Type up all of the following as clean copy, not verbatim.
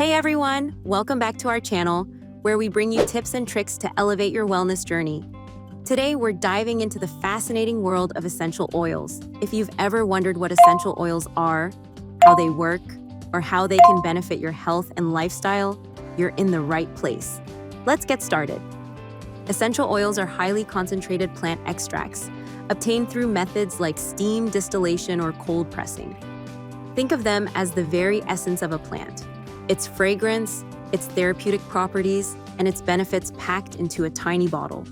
Hey everyone, welcome back to our channel, where we bring you tips and tricks to elevate your wellness journey. Today, we're diving into the fascinating world of essential oils. If you've ever wondered what essential oils are, how they work, or how they can benefit your health and lifestyle, you're in the right place. Let's get started. Essential oils are highly concentrated plant extracts, obtained through methods like steam distillation or cold pressing. Think of them as the very essence of a plant. Its fragrance, its therapeutic properties, and its benefits packed into a tiny bottle.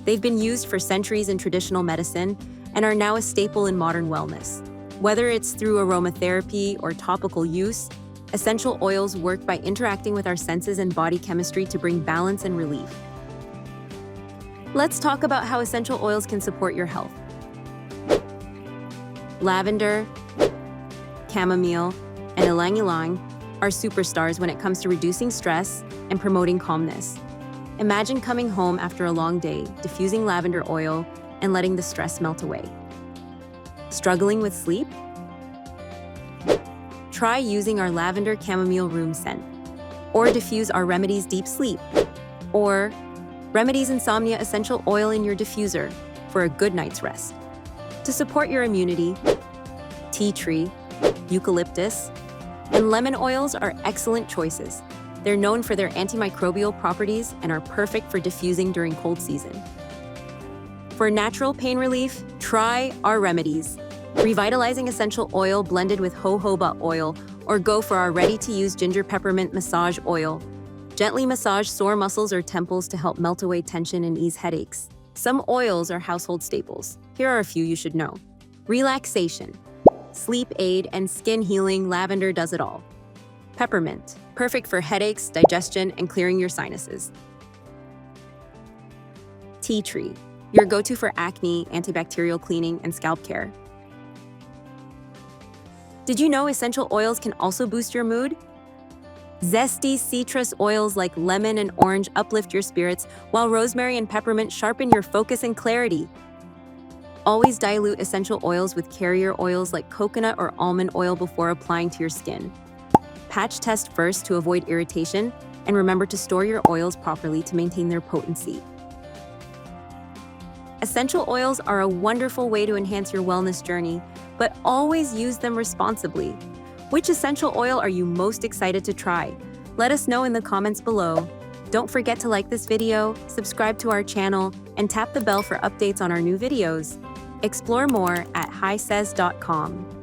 They've been used for centuries in traditional medicine and are now a staple in modern wellness. Whether it's through aromatherapy or topical use, essential oils work by interacting with our senses and body chemistry to bring balance and relief. Let's talk about how essential oils can support your health. Lavender, chamomile, and ylang-ylang are superstars when it comes to reducing stress and promoting calmness. Imagine coming home after a long day, diffusing lavender oil, and letting the stress melt away. Struggling with sleep? Try using our lavender chamomile room scent, or diffuse our Remedies Deep Sleep, or Remedies Insomnia essential oil in your diffuser for a good night's rest. To support your immunity, tea tree, eucalyptus, and lemon oils are excellent choices. They're known for their antimicrobial properties and are perfect for diffusing during cold season. For natural pain relief, try our Remedies, revitalizing essential oil blended with jojoba oil, or go for our ready-to-use ginger peppermint massage oil. Gently massage sore muscles or temples to help melt away tension and ease headaches. Some oils are household staples. Here are a few you should know. Relaxation, sleep aid, and skin healing, lavender does it all. Peppermint, perfect for headaches, digestion, and clearing your sinuses. Tea tree, your go-to for acne, antibacterial cleaning, and scalp care. Did you know essential oils can also boost your mood? Zesty citrus oils like lemon and orange uplift your spirits, while rosemary and peppermint sharpen your focus and clarity. Always dilute essential oils with carrier oils like coconut or almond oil before applying to your skin. Patch test first to avoid irritation, and remember to store your oils properly to maintain their potency. Essential oils are a wonderful way to enhance your wellness journey, but always use them responsibly. Which essential oil are you most excited to try? Let us know in the comments below. Don't forget to like this video, subscribe to our channel, and tap the bell for updates on our new videos. Explore more at HYSSES.com.